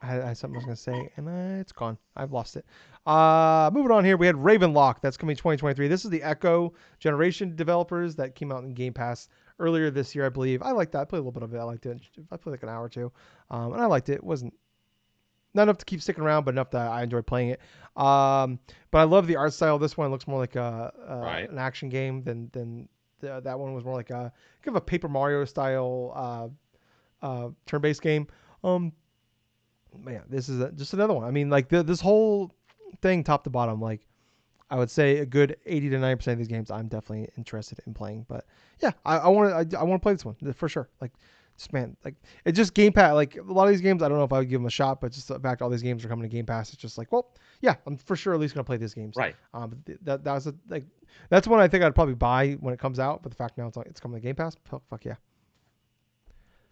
I had something I was gonna say, and it's gone. I've lost it. Moving on here, we had Ravenlock that's coming 2023. This is the Echo Generation developers that came out in Game Pass earlier this year, I believe. I liked that. I played a little bit of it. I liked it. I played like an hour or two, and I liked it. It wasn't not enough to keep sticking around, but enough that I enjoyed playing it. But I love the art style. This one looks more like Right. an action game than that one was more like a kind of a Paper Mario style turn-based game. Um, Man, this is just another one. I mean, like this whole thing, top to bottom, like I would say a good 80 to 90% of these games, I'm definitely interested in playing. But yeah, I want to, I want to play this one for sure. Like, just man, like it just Game Pass. Like a lot of these games, I don't know if I would give them a shot, but just the fact all these games are coming to Game Pass, it's just like, well, yeah, I'm for sure at least gonna play these games. Right. That was like that's one I think I'd probably buy when it comes out. But the fact now it's coming to Game Pass, fuck yeah.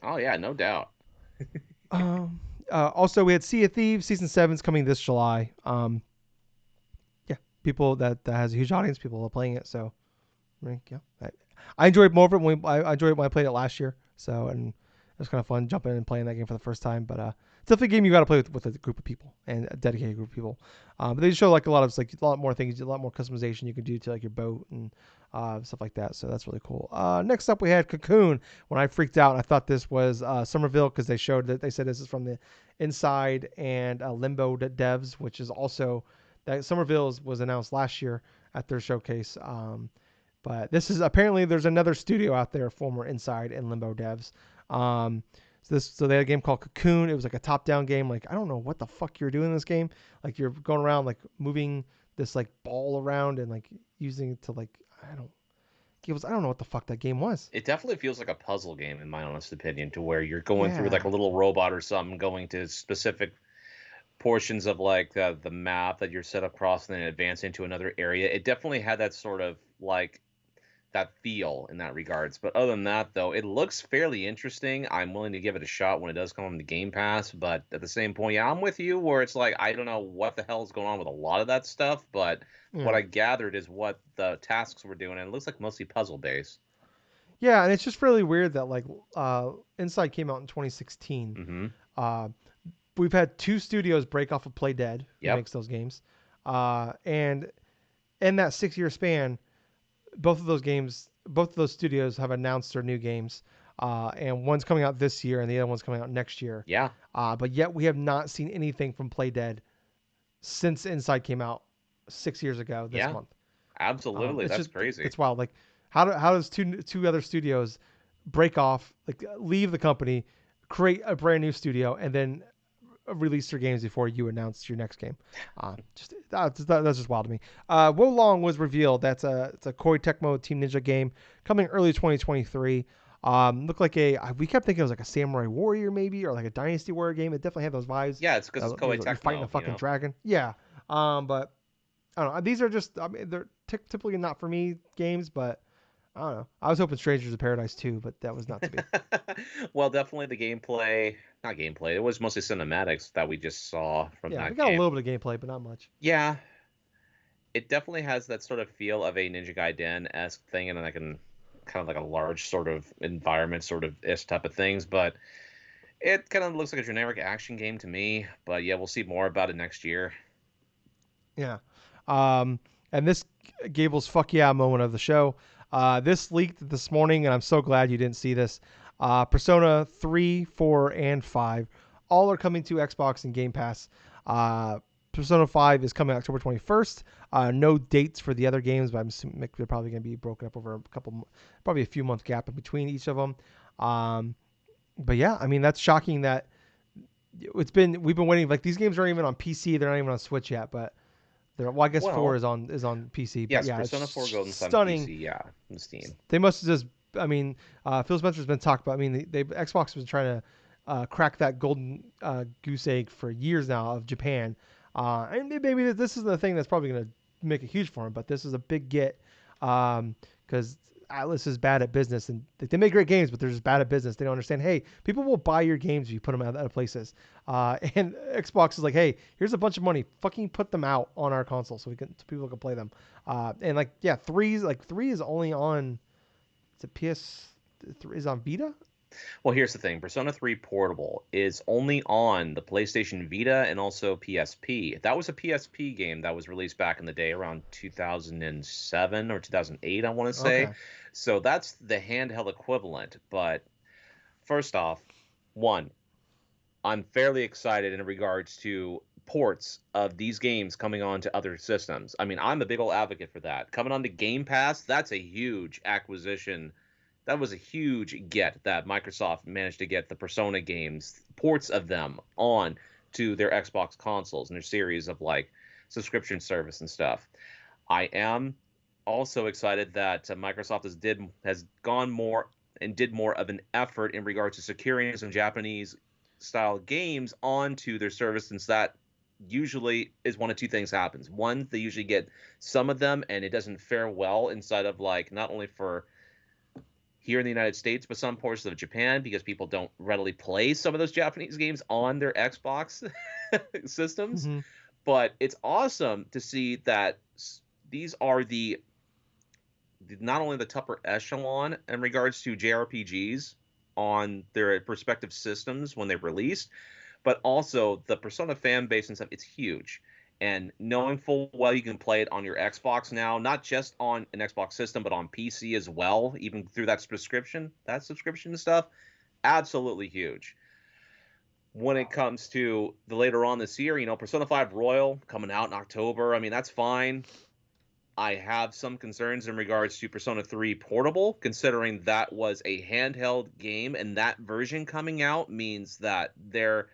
Oh yeah, no doubt. Um. Also, we had Sea of Thieves season 7's coming this July. Yeah, people that has a huge audience. People are playing it. So, yeah, I enjoyed more of it I enjoyed it when I played it last year. So, and it was kind of fun jumping in and playing that game for the first time. But it's definitely a game you got to play with a group of people and a dedicated group of people. But they show like a lot more things, a lot more customization you can do to like your boat and stuff like that. So that's really cool. Next up, we had Cocoon. When I freaked out, I thought this was Somerville because they said this is from the Inside and Limbo devs, which is also that Somerville was announced last year at their showcase. But this is apparently there's another studio out there, former Inside and Limbo devs. So they had a game called Cocoon. It was like a top-down game. Like I don't know what the fuck you're doing in this game. Like you're going around like moving this like ball around and like using it to like I don't know what the fuck that game was. It definitely feels like a puzzle game, in my honest opinion, to where you're going through like Yeah. a little robot or something, going to specific portions of like the map that you're set across and then advance into another area. It definitely had that sort of like that feel in that regards. But other than that, though, it looks fairly interesting. I'm willing to give it a shot when it does come on the Game Pass. But at the same point, yeah, I'm with you where it's like I don't know what the hell is going on with a lot of that stuff. But what Yeah. I gathered is what the tasks were doing, and it looks like mostly puzzle based. Yeah, and it's just really weird that like Inside came out in 2016. Mm-hmm. Uh, we've had two studios break off of Play Dead, who Yep. makes those games, and in that 6 year span, both of those studios have announced their new games, and one's coming out this year and the other one's coming out next year. Yeah. But yet we have not seen anything from Play Dead since Inside came out 6 years ago this Yeah. month. Absolutely. It's That's just crazy. it's wild. Like how does two other studios break off, like leave the company, create a brand new studio, and then release your games before you announce your next game? That's just wild to me. Wo Long was revealed. It's a Koei Tecmo Team Ninja game coming early 2023. Looked like we kept thinking it was like a Samurai Warrior maybe or like a Dynasty Warrior game. It definitely had those vibes. Yeah, it's because it's Koei You're fighting a Tecmo, you fucking know. dragon. Yeah. But I don't know. These are just, I mean, they're typically not for me games, but I don't know. I was hoping Strangers of Paradise too, but that was not to be. Well, definitely the gameplay, not gameplay, it was mostly cinematics that we just saw from Yeah, we that got a game. little bit of gameplay, but not much. Yeah, it definitely has that sort of feel of a Ninja Gaiden-esque thing, and like an kind of like a large sort of environment, sort of ish type of things. But it kind of looks like a generic action game to me. But yeah, we'll see more about it next year. Yeah. Um, and this Gable's fuck yeah moment of the show. This leaked this morning, and I'm so glad you didn't see this. Persona 3, 4, and 5 all are coming to Xbox and Game Pass. Persona 5 is coming October 21st. No dates for the other games, but I'm assuming they're probably going to be broken up over a couple, probably a few month gap in between each of them. Um, but yeah, I mean that's shocking that we've been waiting. Like these games aren't even on PC. They're not even on Switch yet, but well, I guess four Well, is on PC, but yes, yeah, Persona 4 it's Golden's on stunning. PC, yeah, on Steam. They must have just. I mean, Phil Spencer's been talked about. I mean, Xbox was trying to crack that golden goose egg for years now of Japan, and maybe this is the thing that's probably going to make it huge for him. But this is a big get because Atlas is bad at business, and they make great games, but they're just bad at business. They don't understand. Hey, people will buy your games if you put them at other places. And Xbox is like, hey, here's a bunch of money. Fucking put them out on our console so people can play them. And like, yeah, three is only on. Is it PS3 is on Vita? Well, here's the thing. Persona 3 Portable is only on the PlayStation Vita and also PSP. That was a PSP game that was released back in the day around 2007 or 2008, I want to say. Okay. So that's the handheld equivalent. But first off, one, I'm fairly excited in regards to ports of these games coming on to other systems. I mean, I'm a big old advocate for that. Coming on to Game Pass, that's a huge acquisition. That was a huge get that Microsoft managed to get the Persona games, ports of them on to their Xbox consoles and their series of like subscription service and stuff. I am also excited that Microsoft has gone more and did more of an effort in regards to securing some Japanese style games onto their service, since that usually is one of two things happens. One, they usually get some of them and it doesn't fare well inside of like not only for here in the United States, but some portions of Japan because people don't readily play some of those Japanese games on their Xbox systems. Mm-hmm. But it's awesome to see that these are the not only the tougher echelon in regards to JRPGs on their respective systems when they released, but also the Persona fan base and stuff. It's huge. And knowing full well you can play it on your Xbox now, not just on an Xbox system, but on PC as well, even through that subscription stuff, absolutely huge. When it comes to the later on this year, Persona 5 Royal coming out in October, I mean, that's fine. I have some concerns in regards to Persona 3 Portable, considering that was a handheld game, and that version coming out means that there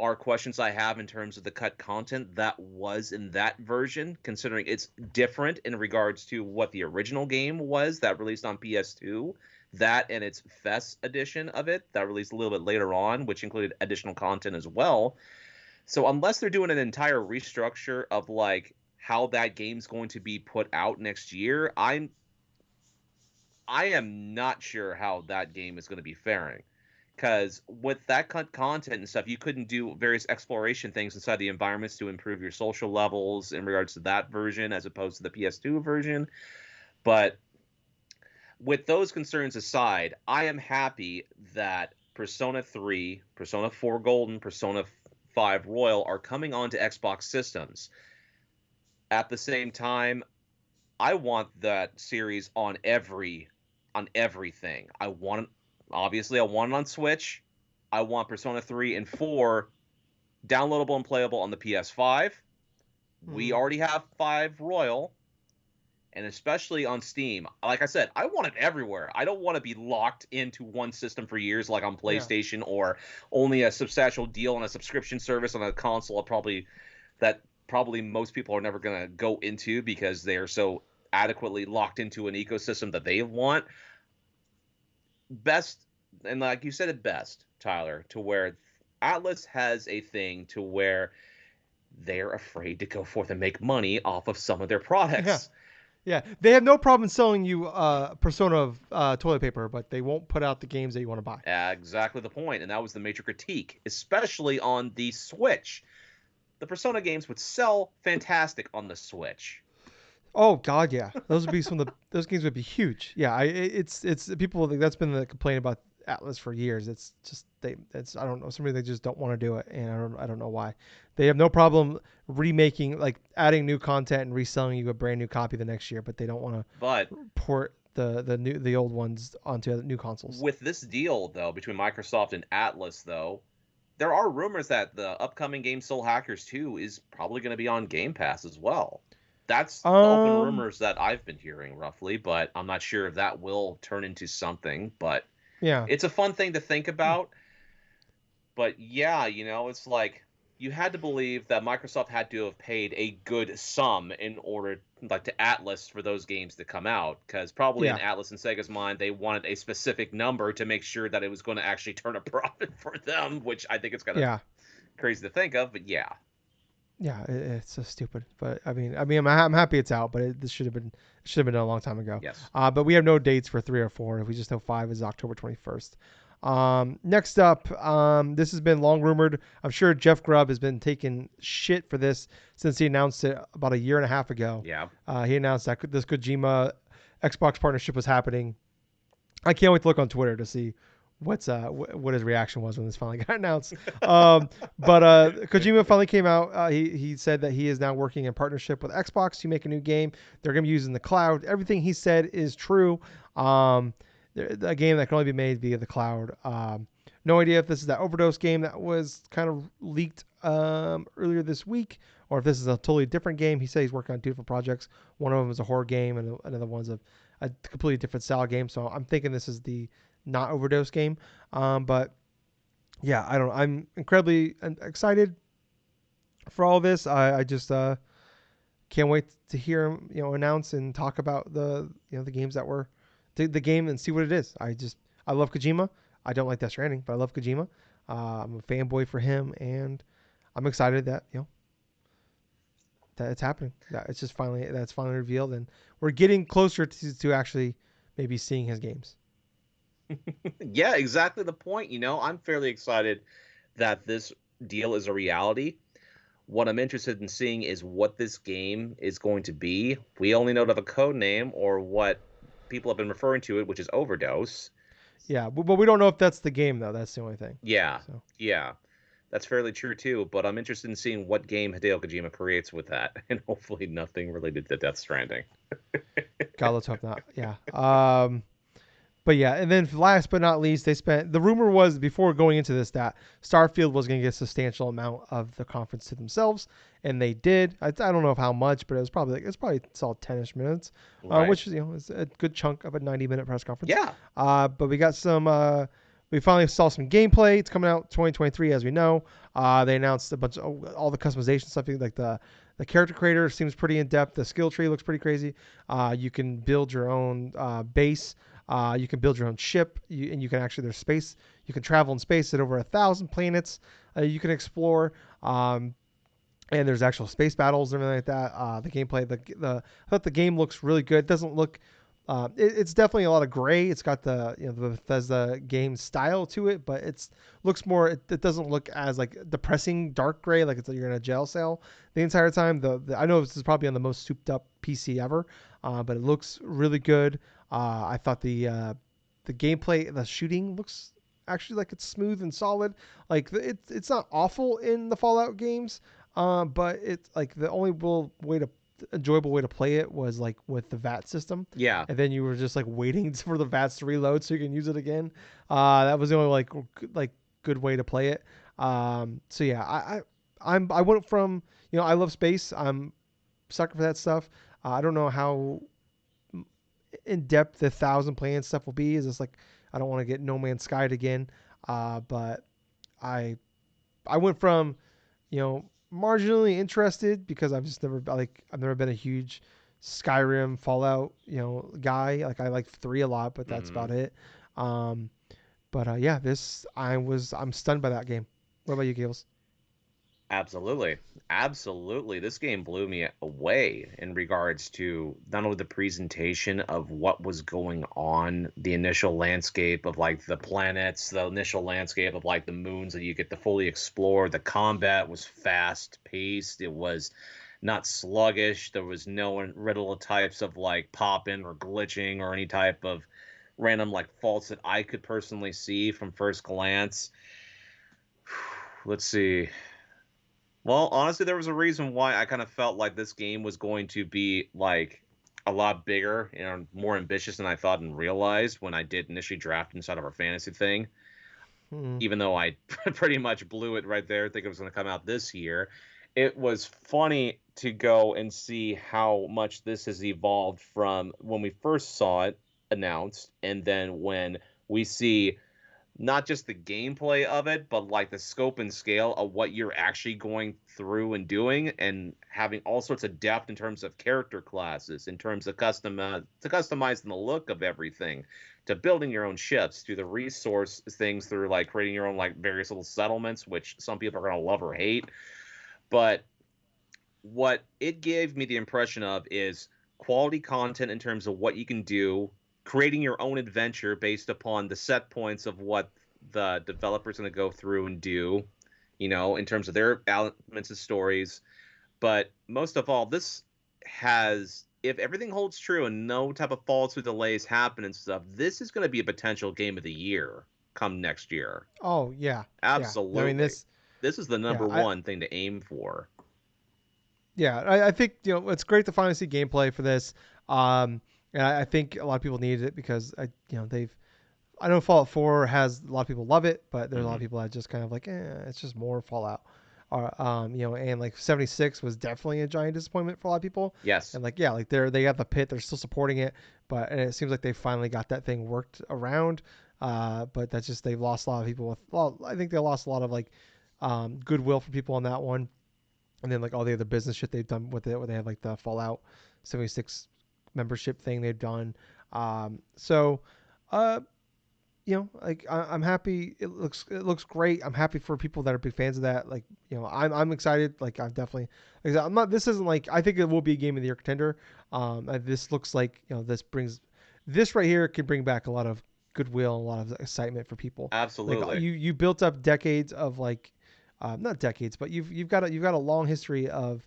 are questions I have in terms of the cut content that was in that version, considering it's different in regards to what the original game was that released on PS2. That and its Fest edition of it that released a little bit later on, which included additional content as well. So unless they're doing an entire restructure of like how that game's going to be put out next year, I am not sure how that game is going to be faring. Because with that content and stuff, you couldn't do various exploration things inside the environments to improve your social levels in regards to that version as opposed to the PS2 version. But with those concerns aside, I am happy that Persona 3, Persona 4 Golden, Persona 5 Royal are coming onto Xbox systems. At the same time, I want that series on everything. I want it on Switch. I want Persona 3 and 4 downloadable and playable on the PS5. We Mm-hmm. already have 5 Royal, and especially on Steam. Like I said, I want it everywhere. I don't want to be locked into one system for years like on Yeah. PlayStation, or only a substantial deal on a subscription service on a console that probably most people are never going to go into because they are so adequately locked into an ecosystem that they want. Best, and like you said it best, Tyler, to where Atlas has a thing to where they're afraid to go forth and make money off of some of their Yeah. products. Yeah. They have no problem selling you Persona of toilet paper, but they won't put out the games that you want to buy. Exactly the point, and that was the major critique, especially on the Switch. The Persona games would sell fantastic on the Switch. Oh God, yeah. Those would be some of the those games would be huge. Yeah, it's people that's been the complaint about Atlas for years. It's just it's I don't know, somebody they just don't want to do it, and I don't know why. They have no problem remaking, like adding new content and reselling you a brand new copy the next year, but they don't want to But port the old ones onto new consoles. with this deal, though, between Microsoft and Atlas, though, there are rumors that the upcoming game Soul Hackers 2 is probably going to be on Game Pass as well. That's the open Um, rumors that I've been hearing roughly, but I'm not sure if that will turn into something. But yeah, it's a fun thing to think about. But yeah, it's like you had to believe that Microsoft had to have paid a good sum in order, like, to Atlas for those games to come out, because probably in yeah, Atlas and Sega's mind, they wanted a specific number to make sure that it was going to actually turn a profit for them, which I think it's kind of yeah. crazy to think of, but yeah. Yeah, it's so stupid. But I'm happy it's out. But this should have been done a long time ago. Yes. But we have no dates for 3 or 4. We just know 5 is October 21st. Next up, this has been long rumored. I'm sure Jeff Grubb has been taking shit for this since he announced it about a year and a half ago. Yeah. He announced that this Kojima Xbox partnership was happening. I can't wait to look on Twitter to see what his reaction was when this finally got announced. But Kojima finally came out. He said that he is now working in partnership with Xbox to make a new game. They're going to be using the cloud. Everything he said is true. A game that can only be made via the cloud. No idea if this is that Overdose game that was kind of leaked earlier this week, or if this is a totally different game. He said he's working on 2 different projects. One of them is a horror game, and another one's a completely different style game. So I'm thinking this is the not Overdose game. But yeah, I don't know. I'm incredibly excited for all this. I just can't wait to hear him, announce and talk about the games that were the game and see what it is. I love Kojima. I don't like Death Stranding, but I love Kojima. I'm a fanboy for him, and I'm excited that that it's happening. That's finally revealed, and we're getting closer to actually maybe seeing his games. Yeah, exactly the point. I'm fairly excited that this deal is a reality. What I'm interested in seeing is what this game is going to be. We only know the code name or what people have been referring to it, which is Overdose. Yeah, but we don't know if that's the game though. That's the only thing. Yeah, So yeah, that's fairly true too. But I'm interested in seeing what game Hideo Kojima creates with that, and hopefully nothing related to Death Stranding. God, let's hope not. Yeah. But yeah, and then last but not least, the rumor was before going into this that Starfield was going to get a substantial amount of the conference to themselves, and they did. I don't know of how much, but it's probably solid 10ish minutes, Right. which is a good chunk of a 90-minute press conference. Yeah. But we got we finally saw some gameplay. It's coming out 2023, as we know. They announced a bunch of all the customization stuff, like the character creator seems pretty in depth. The skill tree looks pretty crazy. You can build your own base. You can build your own ship, and you can actually there's space. You can travel in space at over 1,000 planets. You can explore, and there's actual space battles and everything like that. The gameplay, I thought the game looks really good. It doesn't look. It's definitely a lot of gray. It's got the Bethesda game style to it, but it's looks more. It doesn't look as like depressing dark gray, like it's like you're in a jail cell the entire time. I know this is probably on the most souped up PC ever, but it looks really good. I thought the gameplay, the shooting looks actually like it's smooth and solid. Like it's not awful in the Fallout games, but it's like the only enjoyable way to play it was like with the VAT system, Yeah. and then you were just like waiting for the VATs to reload so you can use it again. That was the only like good way to play it. So yeah, I went from I love space. I'm sucker for that stuff. I don't know how in depth the 1,000 playing stuff will be. Is this like I don't want to get No Man's Sky again, but I I went from marginally interested because I've never been a huge Skyrim Fallout guy. Like I like 3 a lot, but that's Hmm. about it. Um, but yeah, I'm stunned by that game. What about you, Gales? Absolutely. Absolutely. This game blew me away in regards to not only the presentation of what was going on, the initial landscape of like the planets, the initial landscape of like the moons that you get to fully explore. The combat was fast paced. It was not sluggish. There was no riddle types of like popping or glitching or any type of random like faults that I could personally see from first glance. Let's see. Well, honestly, there was a reason why I kind of felt like this game was going to be like a lot bigger and more ambitious than I thought and realized when I did initially draft inside of our fantasy thing. Hmm. Even though I pretty much blew it right there, think it was going to come out this year. It was funny to go and see how much this has evolved from when we first saw it announced, and then when we see not just the gameplay of it, but like the scope and scale of what you're actually going through and doing, and having all sorts of depth in terms of character classes, in terms of to customizing the look of everything, to building your own ships, to the resource things through like creating your own like various little settlements, which some people are gonna love or hate. But what it gave me the impression of is quality content in terms of what you can do, creating your own adventure based upon the set points of what the developer's going to go through and do, in terms of their elements of stories. But most of all, this has, if everything holds true and no type of faults or delays happen and stuff, this is going to be a potential game of the year come next year. Oh yeah, yeah. I mean Absolutely. this. This is the Yeah, number one thing to aim for. I think it's great to finally see gameplay for this. And I think a lot of people needed it because they've. I know Fallout 4 has a lot of people love it, but there's a lot of Hmm. people that just kind of like, it's just more Fallout. Or and like 76 was definitely a giant disappointment for a lot of people. Yes. And like yeah, like they got the pit, they're still supporting it, but and it seems like they finally got that thing worked around. But that's just they've lost a lot of people with. Well, I think they lost a lot of like goodwill for people on that one, and then like all the other business shit they've done with it, where they have like the Fallout 76 membership thing they've done. So, uh, like I'm happy. It looks great. I'm happy for people that are big fans of that. Like, I'm excited. Like, I'm definitely. Like, I'm not. This isn't like. I think it will be a game of the year contender. This looks like this right here could bring back a lot of goodwill, a lot of excitement for people. Like Absolutely. you built up decades of like, not decades, but you've got a long history of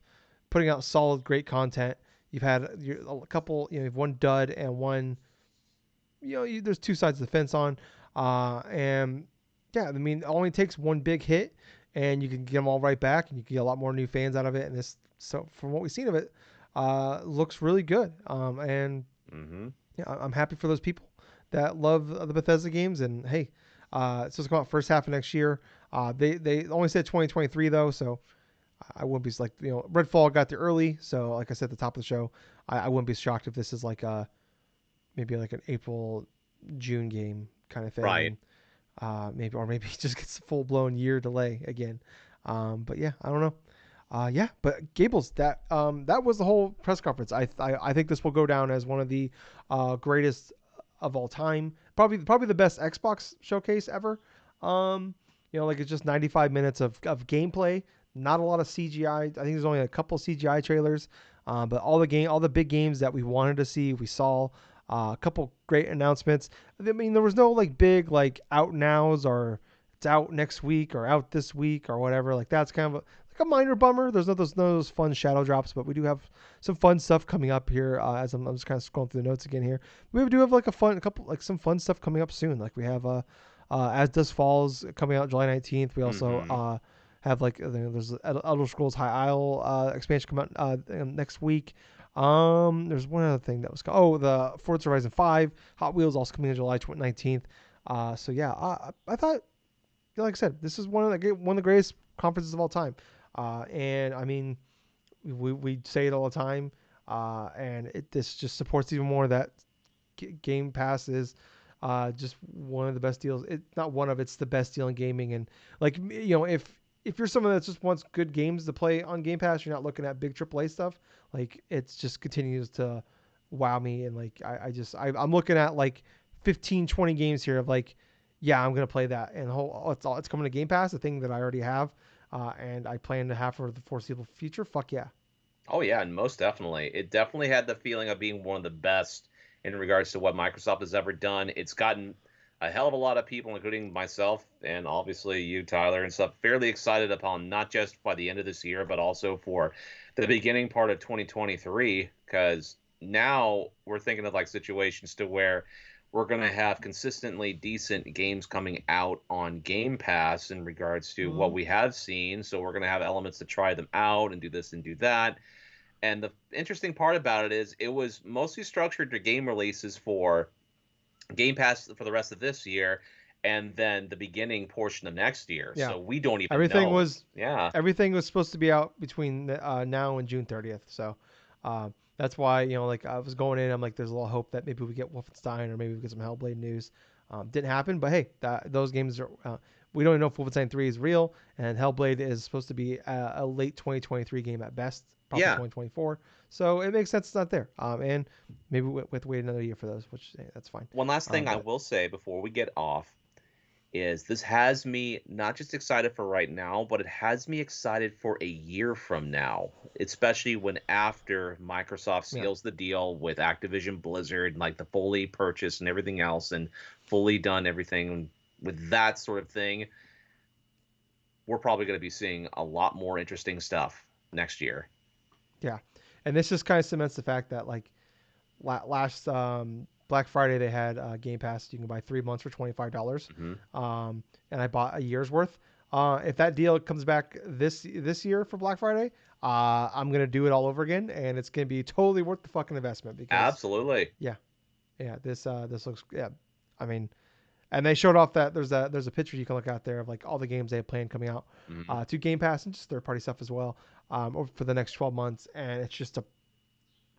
putting out solid, great content. You've had a couple. You've one dud and one there's two sides of the fence on, and yeah, I mean, it only takes one big hit, and you can get them all right back, and you can get a lot more new fans out of it. And this, so from what we've seen of it, looks really good. And Hmm. yeah, I'm happy for those people that love the Bethesda games. And hey, it's supposed to come out first half of next year. They only said 2023 though, so I wouldn't be like Redfall got there early, so like I said at the top of the show, I wouldn't be shocked if this is like maybe like an April June game kind of thing, Right. and maybe he just gets a full blown year delay again. But yeah, I don't know. Yeah, but Gables, that was the whole press conference. I think this will go down as one of the greatest of all time. Probably the best Xbox showcase ever. Like it's just 95 minutes of gameplay. Not a lot of CGI. I think there's only a couple CGI trailers. But all the big games that we wanted to see, we saw. A couple great announcements. I mean, there was no like big like out nows or it's out next week or out this week or whatever. Like that's kind of like a minor bummer. There's none of those fun shadow drops, but we do have some fun stuff coming up here. As I'm just kind of scrolling through the notes again here, we do have like a couple like some fun stuff coming up soon. Like we have As Dusk Falls coming out July 19th. We also Hmm. have like there's Elder Scrolls High Isle expansion come out next week. There's one other thing that was the Forza Horizon 5 Hot Wheels also coming in July 19th. So yeah, I thought like I said, this is one of the greatest conferences of all time. And I mean, we say it all the time, and this just supports even more that Game Pass is just one of the best deals. Not one of it's the best deal in gaming. And like if you're someone that just wants good games to play on Game Pass, you're not looking at big AAA stuff. Like it just continues to wow me. And like I'm looking at like 15, 20 games here of like, yeah, I'm gonna play that. And it's coming to Game Pass, the thing that I already have. and I plan to have for the foreseeable future. Fuck yeah. Oh yeah, and most definitely. It definitely had the feeling of being one of the best in regards to what Microsoft has ever done. It's gotten a hell of a lot of people, including myself and obviously you, Tyler, and stuff, fairly excited upon not just by the end of this year, but also for the beginning part of 2023. Because now we're thinking of like situations to where we're going to have consistently decent games coming out on Game Pass in regards to Mm-hmm. what we have seen. So we're going to have elements to try them out and do this and do that. And the interesting part about it is it was mostly structured to game releases for Game Pass for the rest of this year and then the beginning portion of next year. Yeah. So we don't even Everything know. was Yeah. everything was supposed to be out between now and June 30th. So that's why like I was going in. I'm like, there's a little hope that maybe we get Wolfenstein or maybe we get some Hellblade news. Didn't happen, but hey, those games are. We don't even know if Wolfenstein 3 is real, and Hellblade is supposed to be a late 2023 game at best, probably Yeah. 2024. So it makes sense it's not there. And maybe we have to wait another year for those, which that's fine. One last thing I But will say before we get off is this has me not just excited for right now, but it has me excited for a year from now, especially when after Microsoft yeah, seals the deal with Activision Blizzard, like the fully purchased and everything else, and fully done everything with that sort of thing, we're probably going to be seeing a lot more interesting stuff next year. yeah, and this just kind of cements the fact that like last Black Friday they had Game Pass. You can buy 3 months for $25, Hmm. and I bought a year's worth. If that deal comes back this year for Black Friday, I'm gonna do it all over again, and it's gonna be totally worth the fucking investment because Absolutely. yeah, yeah, this looks yeah. I mean, and they showed off that there's a picture you can look out there of like all the games they have planned coming out Hmm. to Game Pass and just third party stuff as well for the next 12 months, and it's just a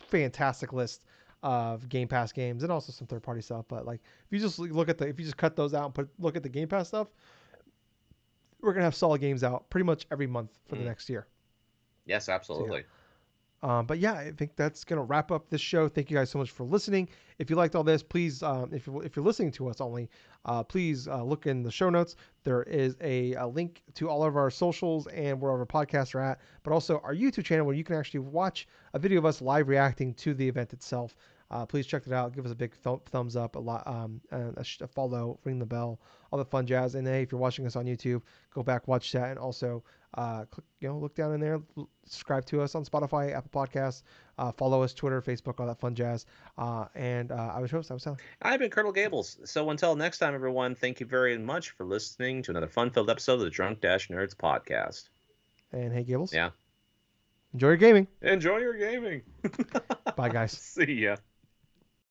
fantastic list of Game Pass games and also some third party stuff. But like if you just look at if you just cut those out and look at the Game Pass stuff, we're gonna have solid games out pretty much every month for the Mm. next year. Yes, So yeah. absolutely. But yeah, I think that's gonna wrap up this show. Thank you guys so much for listening. If you liked all this, please, if you're listening to us only, please look in the show notes. There is a link to all of our socials and wherever our podcasts are at, but also our YouTube channel where you can actually watch a video of us live reacting to the event itself. Please check it out. Give us a big thumbs up, and a follow, ring the bell, all the fun jazz. And hey, if you're watching us on YouTube, go back, watch that, and also click, look down in there, subscribe to us on Spotify, Apple Podcasts, follow us, Twitter, Facebook, all that fun jazz. And I was your host, I was Sally. I've been Colonel Gables. So until next time, everyone, thank you very much for listening to another fun-filled episode of the Drunk-Nerds podcast. And hey, Gables, Yeah. enjoy your gaming. Enjoy your gaming. Bye, guys. See ya.